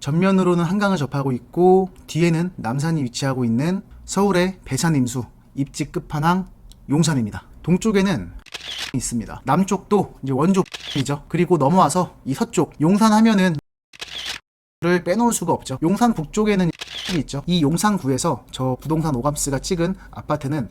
전면으로는 한강을 접하고 있고 뒤에는 남산이 위치하고 있는 서울의 배산 임수 입지 끝판왕 용산입니다. 동쪽에는 있습니다. 남쪽도 이제 원조이죠. 그리고 넘어와서 이 서쪽 용산 하면은 를 빼놓을 수가 없죠. 용산 북쪽에는 있죠. 이 용산구에서 저 부동산 오감스가 찍은 아파트는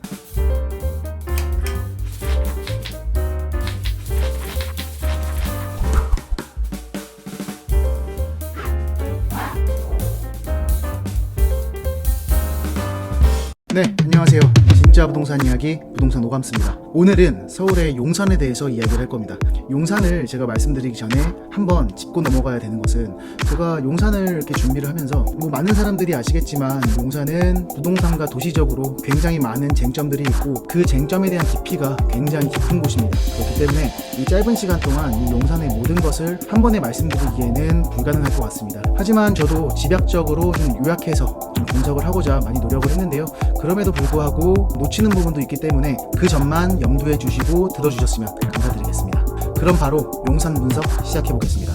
네, 안녕하세요. 진짜 부동산 이야기 부동산 오감스입니다. 오늘은 서울의 용산에 대해서 이야기를 할 겁니다. 용산을 제가 말씀드리기 전에 한번 짚고 넘어가야 되는 것은, 제가 용산을 이렇게 준비를 하면서 많은 사람들이 아시겠지만 용산은 부동산과 도시적으로 굉장히 많은 쟁점들이 있고 그 쟁점에 대한 깊이가 굉장히 깊은 곳입니다. 그렇기 때문에 이 짧은 시간 동안 이 용산의 모든 것을 한 번에 말씀드리기에는 불가능할 것 같습니다. 하지만 저도 집약적으로 좀 요약해서 좀 분석을 하고자 많이 노력을 했는데요. 그럼에도 불구하고 놓치는 부분도 있기 때문에 그 점만 염두해 주시고 들어주셨으면 감사드리겠습니다. 그럼 바로 용산 분석 시작해 보겠습니다.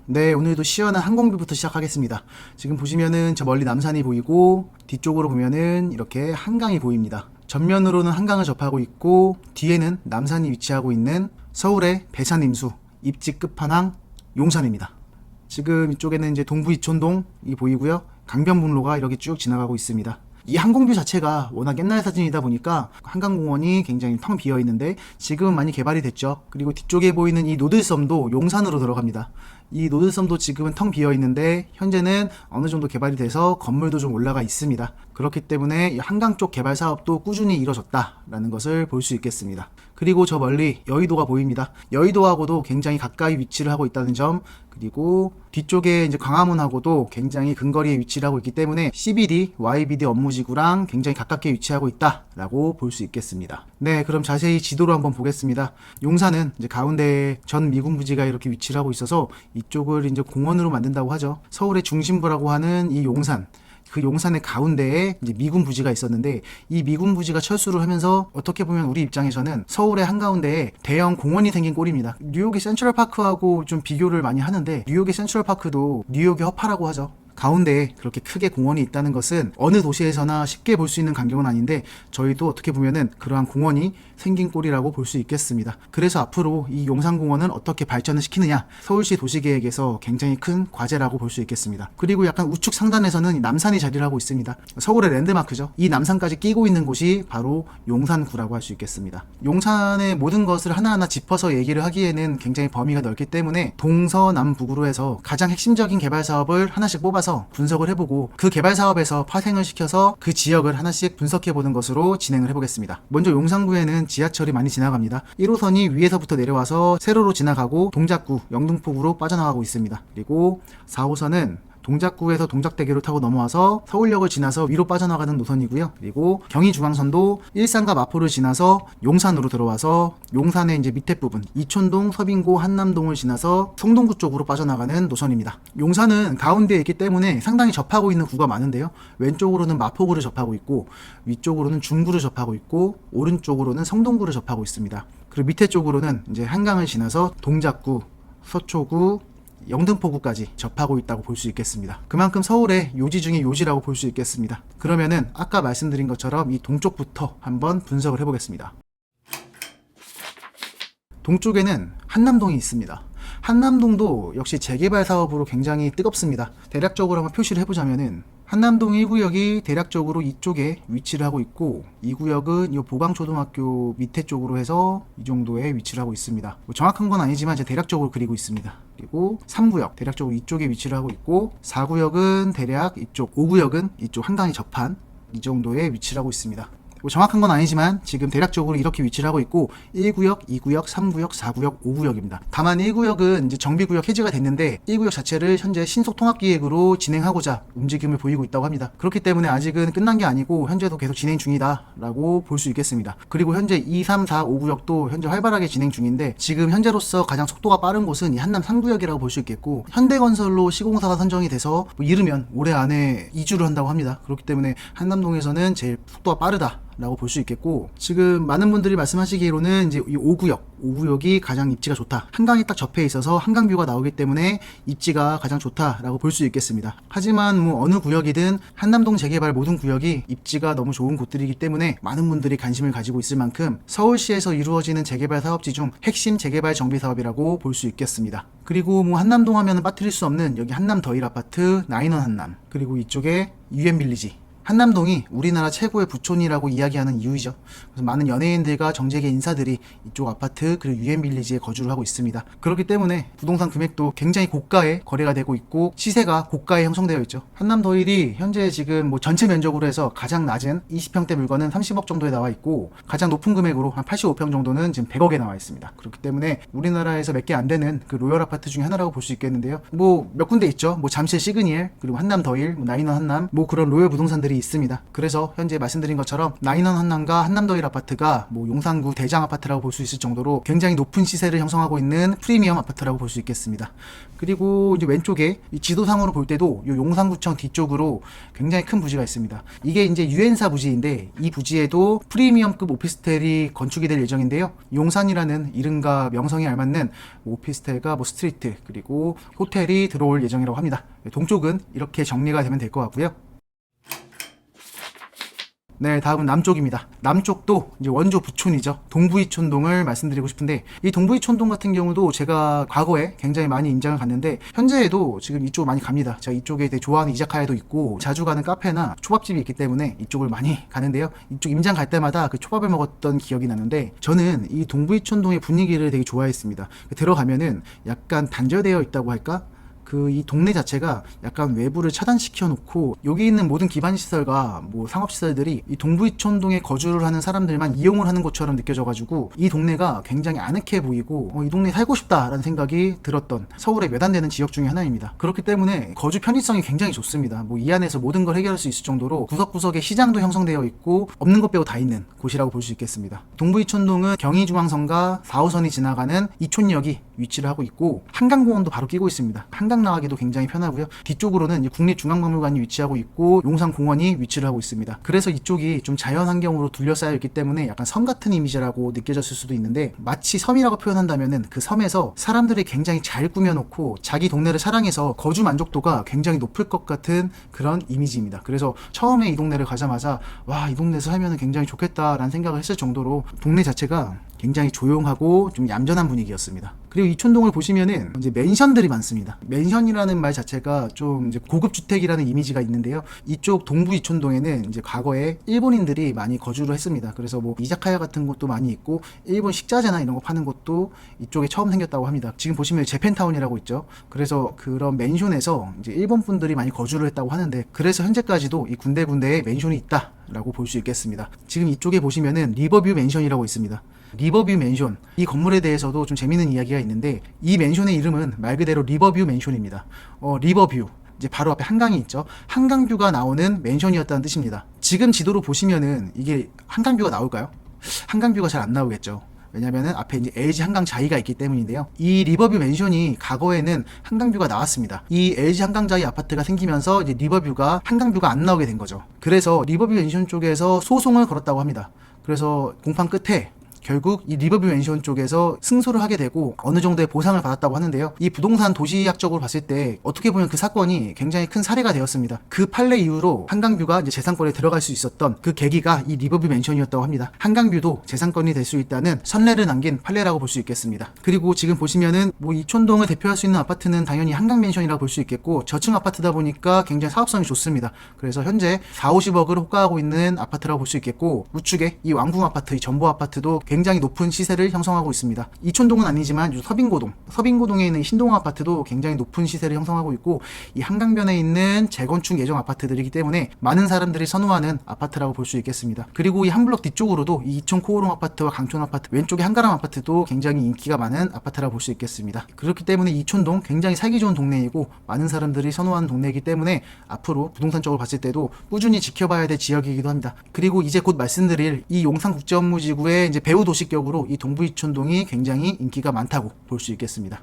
네, 오늘도 시원한 항공뷰부터 시작하겠습니다. 지금 보시면은 저 멀리 남산이 보이고 뒤쪽으로 보면은 이렇게 한강이 보입니다. 전면으로는 한강을 접하고 있고 뒤에는 남산이 위치하고 있는 서울의 배산 임수 입지 끝판왕 용산입니다. 지금 이쪽에는 이제 동부 이촌동이 보이고요. 강변북로가 이렇게 쭉 지나가고 있습니다. 이 항공뷰 자체가 워낙 옛날 사진이다 보니까 한강공원이 굉장히 텅 비어 있는데 지금은 많이 개발이 됐죠. 그리고 뒤쪽에 보이는 이 노들섬도 용산으로 들어갑니다. 이 노들섬도 지금은 텅 비어 있는데 현재는 어느 정도 개발이 돼서 건물도 좀 올라가 있습니다. 그렇기 때문에 이 한강 쪽 개발 사업도 꾸준히 이뤄졌다라는 것을 볼 수 있겠습니다. 그리고 저 멀리 여의도가 보입니다. 여의도하고도 굉장히 가까이 위치를 하고 있다는 점, 그리고 뒤쪽에 이제 광화문하고도 굉장히 근거리에 위치를 하고 있기 때문에 CBD, YBD 업무지구랑 굉장히 가깝게 위치하고 있다라고 볼 수 있겠습니다. 네, 그럼 자세히 지도로 한번 보겠습니다. 용산은 이제 가운데에 전 미군 부지가 이렇게 위치를 하고 있어서 이쪽을 이제 공원으로 만든다고 하죠. 서울의 중심부라고 하는 이 용산, 그 용산의 가운데에 이제 미군 부지가 있었는데 이 미군 부지가 철수를 하면서 어떻게 보면 우리 입장에서는 서울의 한가운데에 대형 공원이 생긴 꼴입니다. 뉴욕의 센트럴파크하고 좀 비교를 많이 하는데 뉴욕의 센트럴파크도 뉴욕의 허파라고 하죠. 가운데에 그렇게 크게 공원이 있다는 것은 어느 도시에서나 쉽게 볼 수 있는 광경은 아닌데 저희도 어떻게 보면은 그러한 공원이 생긴 꼴이라고 볼 수 있겠습니다. 그래서 앞으로 이 용산공원은 어떻게 발전을 시키느냐, 서울시 도시계획에서 굉장히 큰 과제라고 볼 수 있겠습니다. 그리고 약간 우측 상단에서는 남산이 자리를 하고 있습니다. 서울의 랜드마크죠. 이 남산까지 끼고 있는 곳이 바로 용산구라고 할 수 있겠습니다. 용산의 모든 것을 하나하나 짚어서 얘기를 하기에는 굉장히 범위가 넓기 때문에 동서남북으로 해서 가장 핵심적인 개발 사업을 하나씩 뽑아서 분석을 해보고 그 개발 사업에서 파생을 시켜서 그 지역을 하나씩 분석해보는 것으로 진행을 해보겠습니다. 먼저 용산구에는 지하철이 많이 지나갑니다. 1호선이 위에서부터 내려와서 세로로 지나가고 동작구, 영등포구로 빠져나가고 있습니다. 그리고 4호선은 동작구에서 동작대교를 타고 넘어와서 서울역을 지나서 위로 빠져나가는 노선이고요. 그리고 경의중앙선도 일산과 마포를 지나서 용산으로 들어와서 용산의 이제 밑에 부분 이촌동, 서빙고, 한남동을 지나서 성동구 쪽으로 빠져나가는 노선입니다. 용산은 가운데에 있기 때문에 상당히 접하고 있는 구가 많은데요. 왼쪽으로는 마포구를 접하고 있고 위쪽으로는 중구를 접하고 있고 오른쪽으로는 성동구를 접하고 있습니다. 그리고 밑에 쪽으로는 이제 한강을 지나서 동작구, 서초구, 영등포구까지 접하고 있다고 볼 수 있겠습니다. 그만큼 서울의 요지 중에 요지라고 볼 수 있겠습니다. 그러면은 아까 말씀드린 것처럼 이 동쪽부터 한번 분석을 해보겠습니다. 동쪽에는 한남동이 있습니다. 한남동도 역시 재개발 사업으로 굉장히 뜨겁습니다. 대략적으로 한번 표시를 해보자면은 한남동 1구역이 대략적으로 이쪽에 위치를 하고 있고 이 구역은 이 보강초등학교 밑에 쪽으로 해서 이 정도에 위치를 하고 있습니다. 정확한 건 아니지만 제가 대략적으로 그리고 있습니다. 그리고 3구역 대략적으로 이쪽에 위치를 하고 있고 4구역은 대략 이쪽, 5구역은 이쪽 한강에 접한 이 정도에 위치를 하고 있습니다. 정확한 건 아니지만 지금 대략적으로 이렇게 위치를 하고 있고 1구역, 2구역, 3구역, 4구역, 5구역입니다. 다만 1구역은 이제 정비구역 해제가 됐는데 1구역 자체를 현재 신속통합기획으로 진행하고자 움직임을 보이고 있다고 합니다. 그렇기 때문에 아직은 끝난 게 아니고 현재도 계속 진행 중이다 라고 볼 수 있겠습니다. 그리고 현재 2, 3, 4, 5구역도 현재 활발하게 진행 중인데 지금 현재로서 가장 속도가 빠른 곳은 이 한남 3구역이라고 볼 수 있겠고 현대건설로 시공사가 선정이 돼서 이르면 올해 안에 이주를 한다고 합니다. 그렇기 때문에 한남동에서는 제일 속도가 빠르다 라고 볼 수 있겠고, 지금 많은 분들이 말씀하시기로는 이제 이 5구역이 가장 입지가 좋다. 한강이 딱 접해 있어서 한강뷰가 나오기 때문에 입지가 가장 좋다라고 볼 수 있겠습니다. 하지만 뭐 어느 구역이든 한남동 재개발 모든 구역이 입지가 너무 좋은 곳들이기 때문에 많은 분들이 관심을 가지고 있을 만큼 서울시에서 이루어지는 재개발 사업지 중 핵심 재개발 정비 사업이라고 볼 수 있겠습니다. 그리고 뭐 한남동 하면은 빠뜨릴 수 없는 여기 한남 더일 아파트, 나인원 한남, 그리고 이쪽에 유엔빌리지. 한남동이 우리나라 최고의 부촌이라고 이야기하는 이유이죠. 그래서 많은 연예인들과 정재계 인사들이 이쪽 아파트 그리고 유엔빌리지에 거주를 하고 있습니다. 그렇기 때문에 부동산 금액도 굉장히 고가에 거래가 되고 있고 시세가 고가에 형성되어 있죠. 한남더일이 현재 지금 뭐 전체 면적으로 해서 가장 낮은 20평대 물건은 30억 정도에 나와 있고 가장 높은 금액으로 한 85평 정도는 지금 100억에 나와 있습니다. 그렇기 때문에 우리나라에서 몇 개 안 되는 그 로열 아파트 중에 하나라고 볼 수 있겠는데요. 뭐 몇 군데 있죠. 뭐 잠실 시그니엘, 그리고 한남더일, 뭐 나인원 한남, 뭐 그런 로열 부동산들이 있습니다. 그래서 현재 말씀드린 것처럼 나인원 한남과 한남더일 아파트가 뭐 용산구 대장 아파트라고 볼 수 있을 정도로 굉장히 높은 시세를 형성하고 있는 프리미엄 아파트라고 볼 수 있겠습니다. 그리고 이제 왼쪽에 이 지도상으로 볼 때도 이 용산구청 뒤쪽으로 굉장히 큰 부지가 있습니다. 이게 이제 유엔사 부지인데 이 부지에도 프리미엄급 오피스텔이 건축이 될 예정인데요. 용산이라는 이름과 명성에 알맞는 오피스텔과 뭐 스트리트 그리고 호텔이 들어올 예정이라고 합니다. 동쪽은 이렇게 정리가 되면 될 것 같고요. 네, 다음은 남쪽입니다. 남쪽도 이제 원조 부촌이죠. 동부이촌동을 말씀드리고 싶은데 이 동부이촌동 같은 경우도 제가 과거에 굉장히 많이 임장을 갔는데 현재에도 지금 이쪽 많이 갑니다. 제가 이쪽에 되게 좋아하는 이자카야도 있고 자주 가는 카페나 초밥집이 있기 때문에 이쪽을 많이 가는데요. 이쪽 임장 갈 때마다 그 초밥을 먹었던 기억이 나는데 저는 이 동부이촌동의 분위기를 되게 좋아했습니다. 들어가면은 약간 단절되어 있다고 할까? 이 동네 자체가 약간 외부를 차단시켜 놓고 여기 있는 모든 기반 시설과 뭐 상업 시설들이 이 동부이촌동에 거주를 하는 사람들만 이용을 하는 것처럼 느껴져가지고 이 동네가 굉장히 아늑해 보이고 이 동네에 살고 싶다라는 생각이 들었던 서울에 몇 안 되는 지역 중에 하나입니다. 그렇기 때문에 거주 편의성이 굉장히 좋습니다. 뭐 이 안에서 모든 걸 해결할 수 있을 정도로 구석구석에 시장도 형성되어 있고 없는 것 빼고 다 있는 곳이라고 볼 수 있겠습니다. 동부이촌동은 경의중앙선과 4호선이 지나가는 이촌역이 위치를 하고 있고 한강공원도 바로 끼고 있습니다. 한강 나가기도 굉장히 편하고요. 뒤쪽으로는 국립중앙박물관이 위치하고 있고 용산공원이 위치를 하고 있습니다. 그래서 이쪽이 좀 자연환경으로 둘러싸여 있기 때문에 약간 섬 같은 이미지라고 느껴졌을 수도 있는데 마치 섬이라고 표현한다면은 그 섬에서 사람들이 굉장히 잘 꾸며놓고 자기 동네를 사랑해서 거주 만족도가 굉장히 높을 것 같은 그런 이미지입니다. 그래서 처음에 이 동네를 가자마자 와, 이 동네에서 살면 굉장히 좋겠다라는 생각을 했을 정도로 동네 자체가 굉장히 조용하고 좀 얌전한 분위기였습니다. 그리고 이촌동을 보시면은 이제 맨션들이 많습니다. 맨션이라는 말 자체가 좀 이제 고급 주택이라는 이미지가 있는데요. 이쪽 동부 이촌동에는 이제 과거에 일본인들이 많이 거주를 했습니다. 그래서 뭐 이자카야 같은 곳도 많이 있고 일본 식자재나 이런 거 파는 곳도 이쪽에 처음 생겼다고 합니다. 지금 보시면 재팬타운이라고 있죠. 그래서 그런 맨션에서 이제 일본 분들이 많이 거주를 했다고 하는데 그래서 현재까지도 이 군데군데에 맨션이 있다라고 볼 수 있겠습니다. 지금 이쪽에 보시면은 리버뷰 맨션이라고 있습니다. 리버뷰 맨션, 이 건물에 대해서도 좀 재밌는 이야기가 있는데 이 맨션의 이름은 말 그대로 리버뷰 맨션입니다. 리버뷰, 이제 바로 앞에 한강이 있죠. 한강뷰가 나오는 맨션이었다는 뜻입니다. 지금 지도로 보시면은 이게 한강뷰가 나올까요? 한강뷰가 잘 안 나오겠죠. 왜냐면은 앞에 이제 LG 한강 자이가 있기 때문인데요. 이 리버뷰 맨션이 과거에는 한강뷰가 나왔습니다. 이 LG 한강 자이 아파트가 생기면서 이제 리버뷰가 한강뷰가 안 나오게 된 거죠. 그래서 리버뷰 맨션 쪽에서 소송을 걸었다고 합니다. 그래서 공판 끝에 결국 이 리버뷰 맨션 쪽에서 승소를 하게 되고 어느 정도의 보상을 받았다고 하는데요. 이 부동산 도시학적으로 봤을 때 어떻게 보면 그 사건이 굉장히 큰 사례가 되었습니다. 그 판례 이후로 한강뷰가 이제 재산권에 들어갈 수 있었던 그 계기가 이 리버뷰 맨션이었다고 합니다. 한강뷰도 재산권이 될 수 있다는 선례를 남긴 판례라고 볼 수 있겠습니다. 그리고 지금 보시면은 뭐 이촌동을 대표할 수 있는 아파트는 당연히 한강 맨션이라고 볼 수 있겠고 저층 아파트다 보니까 굉장히 사업성이 좋습니다. 그래서 현재 40-50억을 호가하고 있는 아파트라고 볼 수 있겠고 우측에 이 왕궁 아파트, 이 전보 아파트도 굉장히 높은 시세를 형성하고 있습니다. 이촌동은 아니지만 서빙고동에 있는 신동 아파트도 굉장히 높은 시세를 형성하고 있고 이 한강변에 있는 재건축 예정 아파트들이기 때문에 많은 사람들이 선호하는 아파트라고 볼 수 있겠습니다. 그리고 이 한 블록 뒤쪽으로도 이 이촌 코오롱 아파트와 강촌 아파트, 왼쪽에 한가람 아파트도 굉장히 인기가 많은 아파트라고 볼 수 있겠습니다. 그렇기 때문에 이촌동 굉장히 살기 좋은 동네이고 많은 사람들이 선호하는 동네이기 때문에 앞으로 부동산적으로 봤을 때도 꾸준히 지켜봐야 될 지역이기도 합니다. 그리고 이제 곧 말씀드릴 이 용산국제업무지구의 이제 배후 도시격으로 이 동부이촌동이 굉장히 인기가 많다고 볼 수 있겠습니다.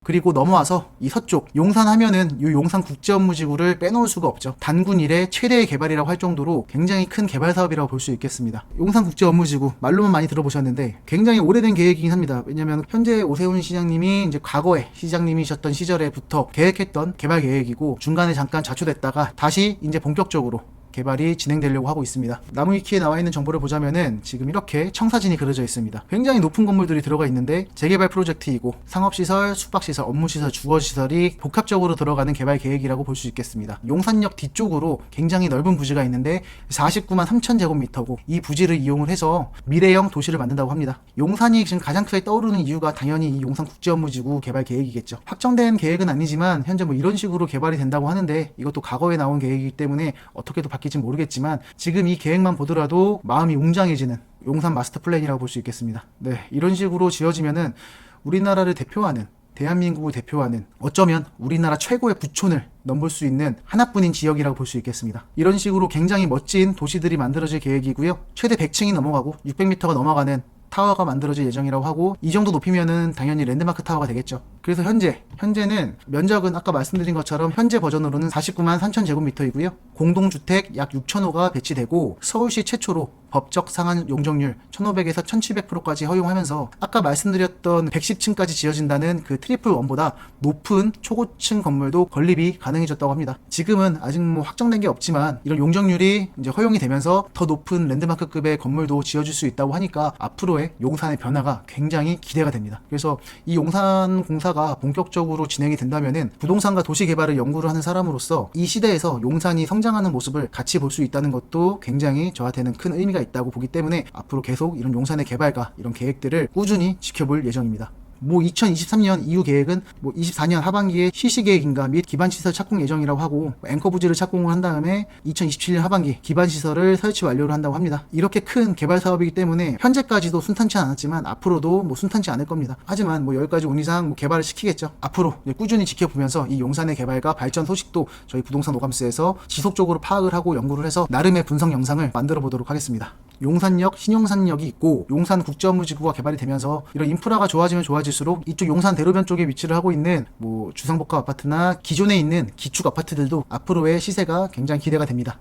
그리고 넘어와서 이 서쪽 용산 하면은 이 용산국제업무지구를 빼놓을 수가 없죠. 단군 이래 최대의 개발이라고 할 정도로 굉장히 큰 개발 사업이라고 볼 수 있겠습니다. 용산국제업무지구 말로만 많이 들어보셨는데 굉장히 오래된 계획이긴 합니다. 왜냐하면 현재 오세훈 시장님이 이제 과거에 시장님이셨던 시절에부터 계획했던 개발 계획이고 중간에 잠깐 좌초됐다가 다시 이제 본격적으로 개발이 진행되려고 하고 있습니다. 나무위키에 나와 있는 정보를 보자면은 지금 이렇게 청사진이 그려져 있습니다. 굉장히 높은 건물들이 들어가 있는데 재개발 프로젝트이고 상업시설, 숙박시설, 업무시설, 주거시설이 복합적으로 들어가는 개발 계획이라고 볼 수 있겠습니다. 용산역 뒤쪽으로 굉장히 넓은 부지가 있는데 49만 3천 제곱미터고 이 부지를 이용을 해서 미래형 도시를 만든다고 합니다. 용산이 지금 가장 크게 떠오르는 이유가 당연히 이 용산국제업무지구 개발 계획이겠죠. 확정된 계획은 아니지만 현재 뭐 이런 식으로 개발이 된다고 하는데 이것도 과거에 나온 계획이기 때문에 어떻게도 바뀔지 모르겠지만 지금 이 계획만 보더라도 마음이 웅장해지는 용산 마스터 플랜이라고 볼 수 있겠습니다. 네, 이런 식으로 지어지면은 우리나라를 대표하는 대한민국을 대표하는 어쩌면 우리나라 최고의 부촌을 넘볼 수 있는 하나뿐인 지역이라고 볼 수 있겠습니다. 이런 식으로 굉장히 멋진 도시들이 만들어질 계획이고요. 최대 100층이 넘어가고 600m가 넘어가는 타워가 만들어질 예정이라고 하고 이 정도 높이면은 당연히 랜드마크 타워가 되겠죠. 그래서 현재는 면적은 아까 말씀드린 것처럼 현재 버전으로는 49만 3천 제곱미터이고요. 공동주택 약 6,000호가 배치되고 서울시 최초로 법적 상한 용적률 1,500에서 1,700%까지 허용하면서 아까 말씀드렸던 110층까지 지어진다는 그 트리플 원보다 높은 초고층 건물도 건립이 가능해졌다고 합니다. 지금은 아직 뭐 확정된 게 없지만 이런 용적률이 이제 허용이 되면서 더 높은 랜드마크급의 건물도 지어질 수 있다고 하니까 앞으로의 용산의 변화가 굉장히 기대가 됩니다. 그래서 이 용산 공사가 본격적으로 진행이 된다면은 부동산과 도시 개발을 연구를 하는 사람으로서 이 시대에서 용산이 성장하는 모습을 같이 볼 수 있다는 것도 굉장히 저한테는 큰 의미가 있다고 보기 때문에 앞으로 계속 이런 용산의 개발과 이런 계획들을 꾸준히 지켜볼 예정입니다. 뭐 2023년 이후 계획은 뭐 24년 하반기에 실시 계획인가 및 기반시설 착공 예정이라고 하고 앵커 부지를 착공을 한 다음에 2027년 하반기 기반시설을 설치 완료를 한다고 합니다. 이렇게 큰 개발 사업이기 때문에 현재까지도 순탄치 않았지만 앞으로도 뭐 순탄치 않을 겁니다. 하지만 뭐 여기까지 온 이상 뭐 개발을 시키겠죠. 앞으로 꾸준히 지켜보면서 이 용산의 개발과 발전 소식도 저희 부동산 오감스에서 지속적으로 파악을 하고 연구를 해서 나름의 분석 영상을 만들어 보도록 하겠습니다. 용산역, 신용산역이 있고 용산국제업무지구가 개발이 되면서 이런 인프라가 좋아지면 좋아질수록 이쪽 용산 대로변 쪽에 위치를 하고 있는 뭐 주상복합 아파트나 기존에 있는 기축 아파트들도 앞으로의 시세가 굉장히 기대가 됩니다.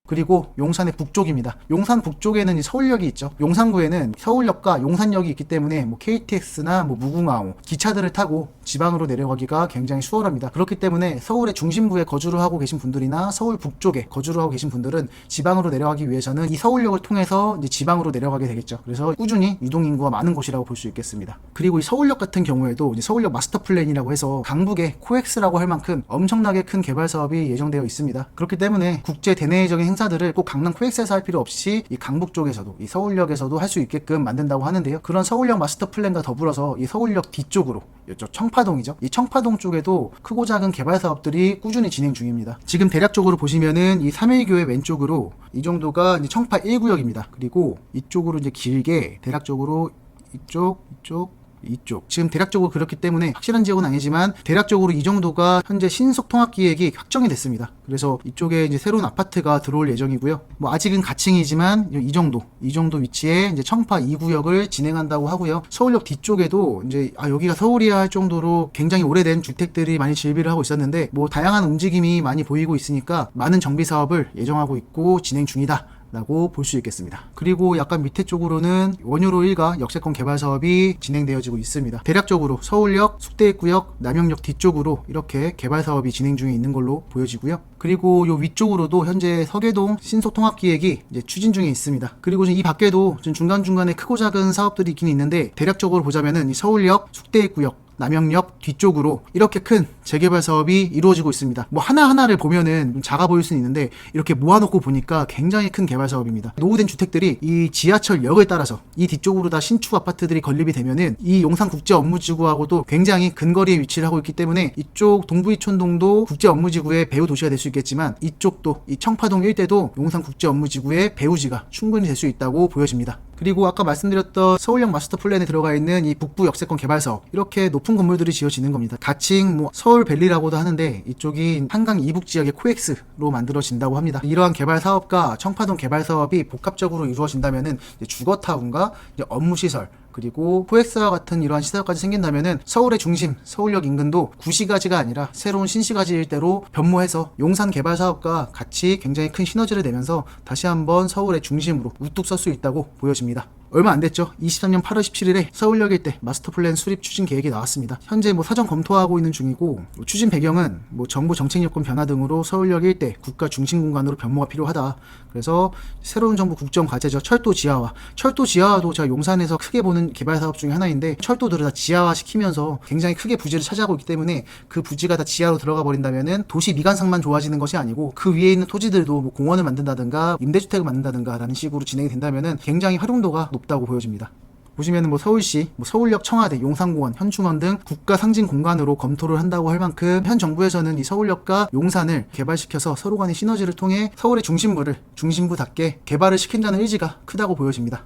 그리고 용산의 북쪽입니다. 용산 북쪽에는 이 서울역이 있죠. 용산구에는 서울역과 용산역이 있기 때문에 뭐 KTX나 뭐 무궁화호 기차들을 타고 지방으로 내려가기가 굉장히 수월합니다. 그렇기 때문에 서울의 중심부에 거주를 하고 계신 분들이나 서울 북쪽에 거주를 하고 계신 분들은 지방으로 내려가기 위해서는 이 서울역을 통해서 이제 지방으로 내려가게 되겠죠. 그래서 꾸준히 유동인구가 많은 곳이라고 볼 수 있겠습니다. 그리고 이 서울역 같은 경우에도 이제 서울역 마스터 플랜이라고 해서 강북의 코엑스라고 할 만큼 엄청나게 큰 개발 사업이 예정되어 있습니다. 그렇기 때문에 국제 대내적인 행사들을 꼭 강남 코엑스에서 할 필요 없이 이 강북 쪽에서도 이 서울역에서도 할 수 있게끔 만든다고 하는데요. 그런 서울역 마스터 플랜과 더불어서 이 서울역 뒤쪽으로 이쪽 청파동이죠. 이 청파동 쪽에도 크고 작은 개발 사업들이 꾸준히 진행 중입니다. 지금 대략적으로 보시면은 이 삼일교회 왼쪽으로 이 정도가 이제 청파 1구역입니다. 그리고 이쪽으로 이제 길게 대략적으로 이쪽 지금 대략적으로 그렇기 때문에 확실한 지역은 아니지만 대략적으로 이 정도가 현재 신속 통합 기획이 확정이 됐습니다. 그래서 이쪽에 이제 새로운 아파트가 들어올 예정이고요. 뭐 아직은 가칭이지만 이 정도 위치에 이제 청파 2구역을 진행한다고 하고요. 서울역 뒤쪽에도 이제 여기가 서울이야 할 정도로 굉장히 오래된 주택들이 많이 질비를 하고 있었는데 뭐 다양한 움직임이 많이 보이고 있으니까 많은 정비 사업을 예정하고 있고 진행 중이다 라고 볼 수 있겠습니다. 그리고 약간 밑에 쪽으로는 원효로 일가 역세권 개발 사업이 진행되어지고 있습니다. 대략적으로 서울역, 숙대입구역, 남영역 뒤쪽으로 이렇게 개발 사업이 진행 중에 있는 걸로 보여지고요. 그리고 요 위쪽으로도 현재 서계동 신속통합기획이 이제 추진 중에 있습니다. 그리고 이 밖에도 중간중간에 크고 작은 사업들이 있긴 있는데 대략적으로 보자면은 이 서울역, 숙대입구역, 남영역 뒤쪽으로 이렇게 큰 재개발 사업이 이루어지고 있습니다. 뭐 하나하나를 보면은 좀 작아 보일 수는 있는데 이렇게 모아놓고 보니까 굉장히 큰 개발 사업입니다. 노후된 주택들이 이 지하철역을 따라서 이 뒤쪽으로 다 신축 아파트들이 건립이 되면은 이 용산국제업무지구하고도 굉장히 근거리에 위치를 하고 있기 때문에 이쪽 동부이촌동도 국제업무지구의 배후 도시가 될 수 있겠지만 이쪽도 이 청파동 일대도 용산국제업무지구의 배후지가 충분히 될 수 있다고 보여집니다. 그리고 아까 말씀드렸던 서울역 마스터 플랜에 들어가 있는 이 북부 역세권 개발 사업 이렇게 높은 건물들이 지어지는 겁니다. 가칭 뭐 서울밸리라고도 하는데 이쪽이 한강 이북 지역의 코엑스로 만들어진다고 합니다. 이러한 개발 사업과 청파동 개발 사업이 복합적으로 이루어진다면은 주거타운과 업무시설 그리고 코엑스와 같은 이러한 시설까지 생긴다면은 서울의 중심, 서울역 인근도 구시가지가 아니라 새로운 신시가지 일대로 변모해서 용산 개발 사업과 같이 굉장히 큰 시너지를 내면서 다시 한번 서울의 중심으로 우뚝 설 수 있다고 보여집니다. 얼마 안 됐죠. 23년 8월 17일에 서울역 일대 마스터 플랜 수립 추진 계획이 나왔습니다. 현재 사전 검토하고 있는 중이고, 추진 배경은 정부 정책 여건 변화 등으로 서울역 일대 국가 중심 공간으로 변모가 필요하다. 그래서 새로운 정부 국정 과제죠. 철도 지하화도 제가 용산에서 크게 보는 개발 사업 중에 하나인데, 철도들을 다 지하화 시키면서 굉장히 크게 부지를 차지하고 있기 때문에 그 부지가 다 지하로 들어가 버린다면은 도시 미관상만 좋아지는 것이 아니고 그 위에 있는 토지들도 공원을 만든다든가 임대주택을 만든다든가 라는 식으로 진행이 된다면은 굉장히 활용도가 높다고 보여집니다. 보시면은 서울시, 서울역, 청와대, 용산공원, 현충원 등 국가 상징 공간으로 검토를 한다고 할 만큼 현 정부에서는 이 서울역과 용산을 개발시켜서 서로 간의 시너지를 통해 서울의 중심부를 중심부답게 개발을 시킨다는 의지가 크다고 보여집니다.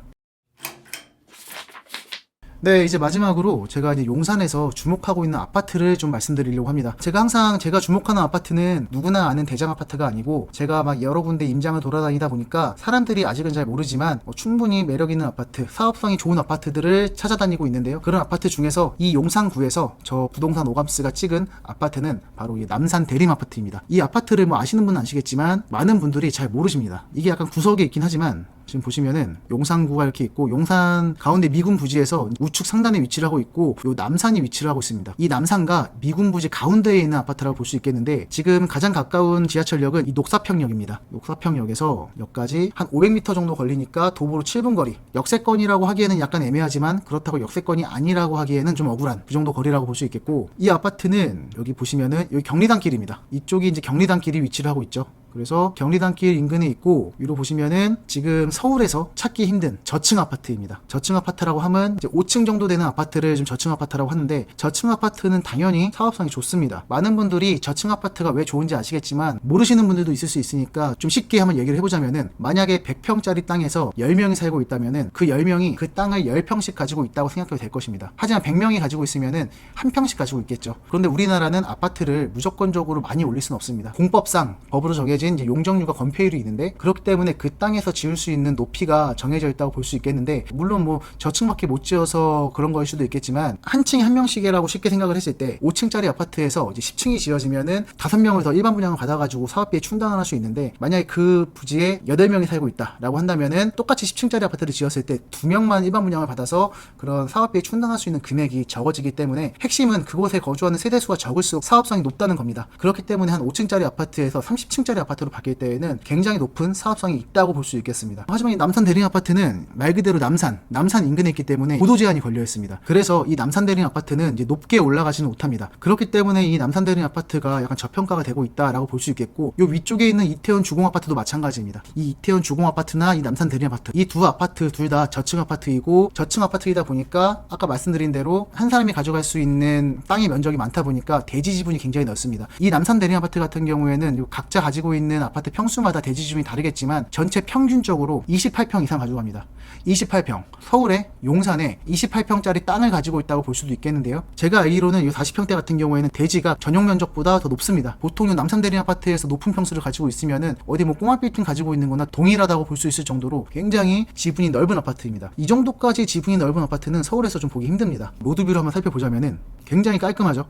네, 이제 마지막으로 제가 이제 용산에서 주목하고 있는 아파트를 좀 말씀드리려고 합니다. 제가 항상 제가 주목하는 아파트는 누구나 아는 대장 아파트가 아니고, 제가 여러 군데 임장을 돌아다니다 보니까 사람들이 아직은 잘 모르지만 충분히 매력 있는 아파트, 사업성이 좋은 아파트들을 찾아다니고 있는데요. 그런 아파트 중에서 이 용산구에서 저 부동산 오감스가 찍은 아파트는 바로 이 남산 대림 아파트입니다. 이 아파트를 아시는 분은 아시겠지만 많은 분들이 잘 모르십니다. 이게 약간 구석에 있긴 하지만 지금 보시면은 용산구가 이렇게 있고, 용산 가운데 미군 부지에서 우측 상단에 위치를 하고 있고, 요 남산이 위치를 하고 있습니다. 이 남산과 미군 부지 가운데에 있는 아파트라고 볼 수 있겠는데, 지금 가장 가까운 지하철역은 이 녹사평역입니다. 녹사평역에서 역까지 한 500m 정도 걸리니까 도보로 7분 거리. 역세권이라고 하기에는 약간 애매하지만 그렇다고 역세권이 아니라고 하기에는 좀 억울한 그 정도 거리라고 볼 수 있겠고, 이 아파트는 여기 보시면은 여기 경리단길입니다. 이쪽이 이제 경리단길이 위치를 하고 있죠. 그래서 경리단길 인근에 있고, 위로 보시면은 지금 서울에서 찾기 힘든 저층 아파트입니다. 저층 아파트라고 하면 이제 5층 정도 되는 아파트를 좀 저층 아파트라고 하는데, 저층 아파트는 당연히 사업성이 좋습니다. 많은 분들이 저층 아파트가 왜 좋은지 아시겠지만 모르시는 분들도 있을 수 있으니까 좀 쉽게 한번 얘기를 해보자면은, 만약에 100평짜리 땅에서 10명이 살고 있다면은 그 10명이 그 땅을 10평씩 가지고 있다고 생각해도 될 것입니다. 하지만 100명이 가지고 있으면은 한 평씩 가지고 있겠죠. 그런데 우리나라는 아파트를 무조건적으로 많이 올릴 수는 없습니다. 공법상 법으로 정해진 이제 용적률과 건폐율이 있는데, 그렇기 때문에 그 땅에서 지을 수 있는 높이가 정해져 있다고 볼 수 있겠는데, 물론 저층밖에 못 지어서 그런 거일 수도 있겠지만, 한 층에 한 명씩이라고 쉽게 생각을 했을 때 5층짜리 아파트에서 이제 10층이 지어지면은 5명을 더 일반 분양을 받아가지고 사업비에 충당을 할 수 있는데, 만약에 그 부지에 8명이 살고 있다라고 한다면은 똑같이 10층짜리 아파트를 지었을 때 2명만 일반 분양을 받아서 그런 사업비에 충당할 수 있는 금액이 적어지기 때문에, 핵심은 그곳에 거주하는 세대수가 적을수록 사업성이 높다는 겁니다. 그렇기 때문에 한 5층짜리 아파트에서 30층짜리 아파트로 바뀔 때에는 굉장히 높은 사업성이 있다고 볼 수 있겠습니다. 하지만 이 남산 대림 아파트는 말 그대로 남산 인근에 있기 때문에 고도 제한이 걸려 있습니다. 그래서 이 남산 대림 아파트는 이제 높게 올라가지는 못합니다. 그렇기 때문에 이 남산 대림 아파트가 약간 저평가가 되고 있다라고 볼 수 있겠고, 요 위쪽에 있는 이태원 주공 아파트도 마찬가지입니다. 이 이태원 주공 아파트나 이 남산 대림 아파트, 이 두 아파트 둘 다 저층 아파트이고, 저층 아파트이다 보니까 아까 말씀드린 대로 한 사람이 가져갈 수 있는 땅의 면적이 많다 보니까 대지 지분이 굉장히 넓습니다. 이 남산 대림 아파트 같은 경우에는 각자 가지고 있는 아파트 평수마다 대지 지분이 다르겠지만 전체 평균적으로 28평 이상 가져갑니다. 28평. 서울에 용산에 28평짜리 땅을 가지고 있다고 볼 수도 있겠는데요. 제가 알기로는 이 40평대 같은 경우에는 대지가 전용 면적보다 더 높습니다. 보통 이 남산 대림 아파트에서 높은 평수를 가지고 있으면은 어디 꼬마 빌딩 가지고 있는 거나 동일하다고 볼 수 있을 정도로 굉장히 지분이 넓은 아파트입니다. 이 정도까지 지분이 넓은 아파트는 서울에서 좀 보기 힘듭니다. 로드뷰를 한번 살펴보자면은 굉장히 깔끔하죠.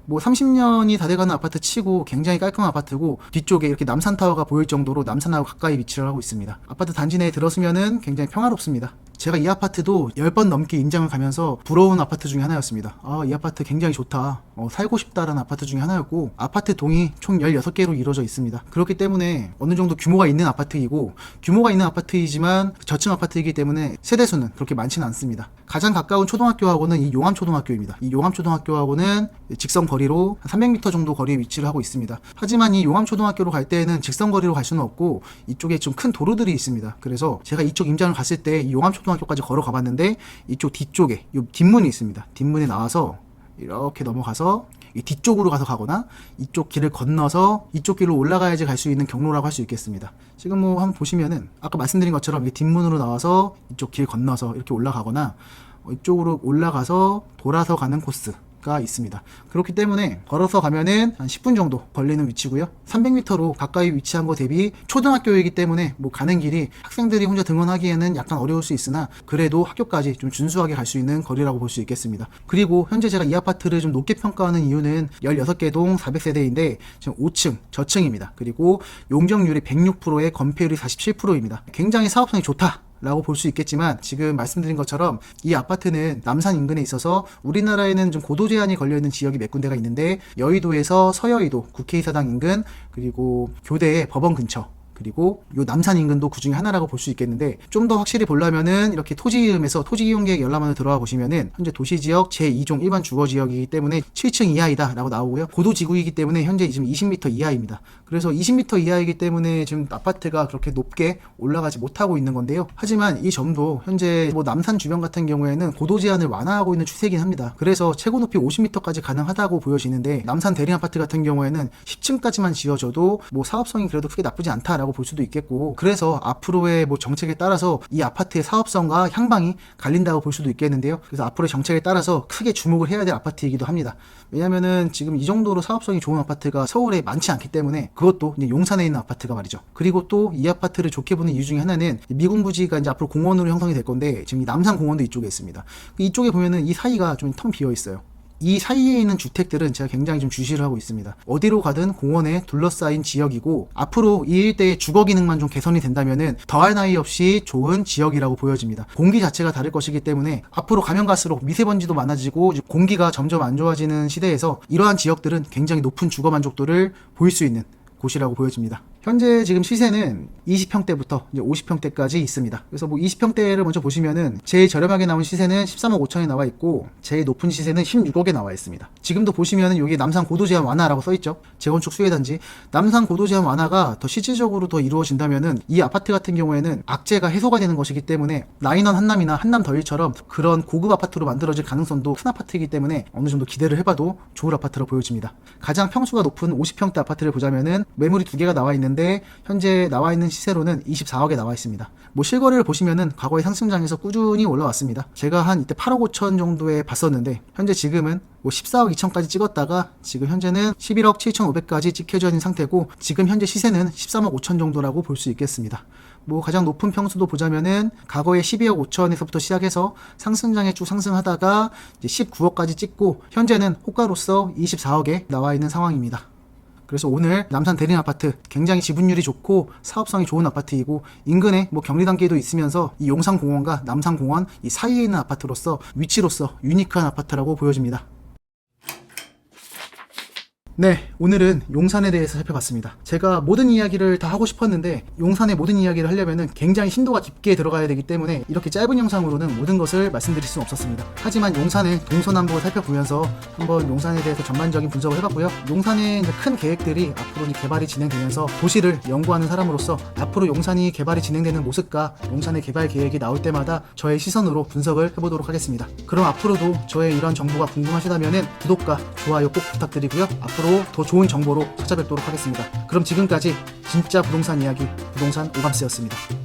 30년이 다 돼가는 아파트 치고 굉장히 깔끔한 아파트고, 뒤쪽에 이렇게 남산타워가 보일 정도로 남산하고 가까이 위치를 하고 있습니다. 아파트 단지 내에 들어서면은 굉장히 평화롭습니다. 제가 이 아파트도 10번 넘게 임장을 가면서 부러운 아파트 중에 하나였습니다. 이 아파트 굉장히 좋다. 살고 싶다라는 아파트 중에 하나였고, 아파트 동이 총 16개로 이루어져 있습니다. 그렇기 때문에 어느 정도 규모가 있는 아파트이고, 규모가 있는 아파트이지만 저층 아파트이기 때문에 세대수는 그렇게 많지는 않습니다. 가장 가까운 초등학교하고는 이 용암초등학교입니다. 이 용암초등학교하고는 직선 거리로 300m 정도 거리에 위치를 하고 있습니다. 하지만 이 용암초등학교로 갈 때에는 직선 거리로 갈 수는 없고, 이쪽에 좀 큰 도로들이 있습니다. 그래서 제가 이쪽 임장을 갔을 때 이 용암초등학교까지 걸어가 봤는데, 이쪽 뒤쪽에 이 뒷문이 있습니다. 뒷문에 나와서 이렇게 넘어가서 이 뒤쪽으로 가서 가거나, 이쪽 길을 건너서 이쪽 길로 올라가야지 갈 수 있는 경로라고 할 수 있겠습니다. 지금 한번 보시면은 아까 말씀드린 것처럼 이 뒷문으로 나와서 이쪽 길 건너서 이렇게 올라가거나, 이쪽으로 올라가서 돌아서 가는 코스, 수가 있습니다. 그렇기 때문에 걸어서 가면은 한 10분 정도 걸리는 위치고요. 300m로 가까이 위치한 거 대비 초등학교이기 때문에 뭐 가는 길이 학생들이 혼자 등원하기에는 약간 어려울 수 있으나 그래도 학교까지 좀 준수하게 갈 수 있는 거리라고 볼 수 있겠습니다. 그리고 현재 제가 이 아파트를 좀 높게 평가하는 이유는 16개 동 400세대인데 지금 5층 저층입니다. 그리고 용적률이 106%에 건폐율이 47%입니다. 굉장히 사업성이 좋다 라고 볼 수 있겠지만 지금 말씀드린 것처럼 이 아파트는 남산 인근에 있어서 우리나라에는 좀 고도 제한이 걸려있는 지역이 몇 군데가 있는데 여의도에서 서여의도 국회의사당 인근 그리고 교대의 법원 근처 그리고 요 남산 인근도 그 중에 하나라고 볼 수 있겠는데 좀 더 확실히 보려면은 이렇게 토지 이름에서 토지 이용 계획 열람안을 들어가 보시면은 현재 도시지역 제2종 일반 주거지역이기 때문에 7층 이하이다 라고 나오고요. 고도지구이기 때문에 현재 지금 20m 이하입니다. 그래서 20m 이하이기 때문에 지금 아파트가 그렇게 높게 올라가지 못하고 있는 건데요. 하지만 이 점도 현재 뭐 남산 주변 같은 경우에는 고도 제한을 완화하고 있는 추세이긴 합니다. 그래서 최고 높이 50m까지 가능하다고 보여지는데 남산 대림 아파트 같은 경우에는 10층까지만 지어져도 뭐 사업성이 그래도 크게 나쁘지 않다라고 볼 수도 있겠고 그래서 앞으로의 뭐 정책에 따라서 이 아파트의 사업성과 향방이 갈린다고 볼 수도 있겠는데요. 그래서 앞으로의 정책에 따라서 크게 주목을 해야 될 아파트이기도 합니다. 왜냐면은 지금 이 정도로 사업성이 좋은 아파트가 서울에 많지 않기 때문에 그것도 이제 용산에 있는 아파트가 말이죠. 그리고 또 이 아파트를 좋게 보는 이유 중에 하나는 미군 부지가 이제 앞으로 공원으로 형성이 될 건데 지금 이 남산 공원도 이쪽에 있습니다. 이쪽에 보면은 이 사이가 좀 텅 비어 있어요. 이 사이에 있는 주택들은 제가 굉장히 좀 주시를 하고 있습니다. 어디로 가든 공원에 둘러싸인 지역이고 앞으로 이 일대의 주거 기능만 좀 개선이 된다면은 더할 나위 없이 좋은 지역이라고 보여집니다. 공기 자체가 다를 것이기 때문에 앞으로 가면 갈수록 미세먼지도 많아지고 공기가 점점 안 좋아지는 시대에서 이러한 지역들은 굉장히 높은 주거 만족도를 보일 수 있는 곳이라고 보여집니다. 현재 지금 시세는 20평대부터 이제 50평대까지 있습니다. 그래서 뭐 20평대를 먼저 보시면은 제일 저렴하게 나온 시세는 13억 5천에 나와 있고 제일 높은 시세는 16억에 나와 있습니다. 지금도 보시면은 여기 남산 고도 제한 완화라고 써 있죠. 재건축 수혜 단지. 남산 고도 제한 완화가 더 실질적으로 더 이루어진다면은 이 아파트 같은 경우에는 악재가 해소가 되는 것이기 때문에 라인원 한남이나 한남 더일처럼 그런 고급 아파트로 만들어질 가능성도 큰 아파트이기 때문에 어느 정도 기대를 해봐도 좋을 아파트로 보여집니다. 가장 평수가 높은 50평대 아파트를 보자면은 매물이 2개가 나와 있는데 현재 나와 있는 시세로는 24억에 나와 있습니다. 뭐 실거래를 보시면은 과거의 상승장에서 꾸준히 올라왔습니다. 제가 한 이때 8억 5천 정도에 봤었는데 현재 지금은 뭐 14억 2천까지 찍었다가 지금 현재는 11억 7천5백까지 찍혀져 있는 상태고 지금 현재 시세는 13억 5천 정도라고 볼 수 있겠습니다. 뭐 가장 높은 평수도 보자면은 과거에 12억 5천에서부터 시작해서 상승장에 쭉 상승하다가 이제 19억까지 찍고 현재는 호가로서 24억에 나와 있는 상황입니다. 그래서 오늘 남산 대림 아파트 굉장히 지분율이 좋고 사업성이 좋은 아파트이고 인근에 뭐 격리단계도 있으면서 이 용산공원과 남산공원 이 사이에 있는 아파트로서 위치로서 유니크한 아파트라고 보여집니다. 네, 오늘은 용산에 대해서 살펴봤습니다. 제가 모든 이야기를 다 하고 싶었는데 용산의 모든 이야기를 하려면은 굉장히 심도가 깊게 들어가야 되기 때문에 이렇게 짧은 영상으로는 모든 것을 말씀드릴 수는 없었습니다. 하지만 용산의 동서남북을 살펴보면서 한번 용산에 대해서 전반적인 분석을 해봤고요. 용산의 이제 큰 계획들이 앞으로 개발이 진행되면서 도시를 연구하는 사람으로서 앞으로 용산이 개발이 진행되는 모습과 용산의 개발 계획이 나올 때마다 저의 시선으로 분석을 해보도록 하겠습니다. 그럼 앞으로도 저의 이런 정보가 궁금하시다면은 구독과 좋아요 꼭 부탁드리고요. 앞으로 더 좋은 정보로 찾아뵙도록 하겠습니다. 그럼 지금까지 진짜 부동산 이야기 부동산 오감스였습니다.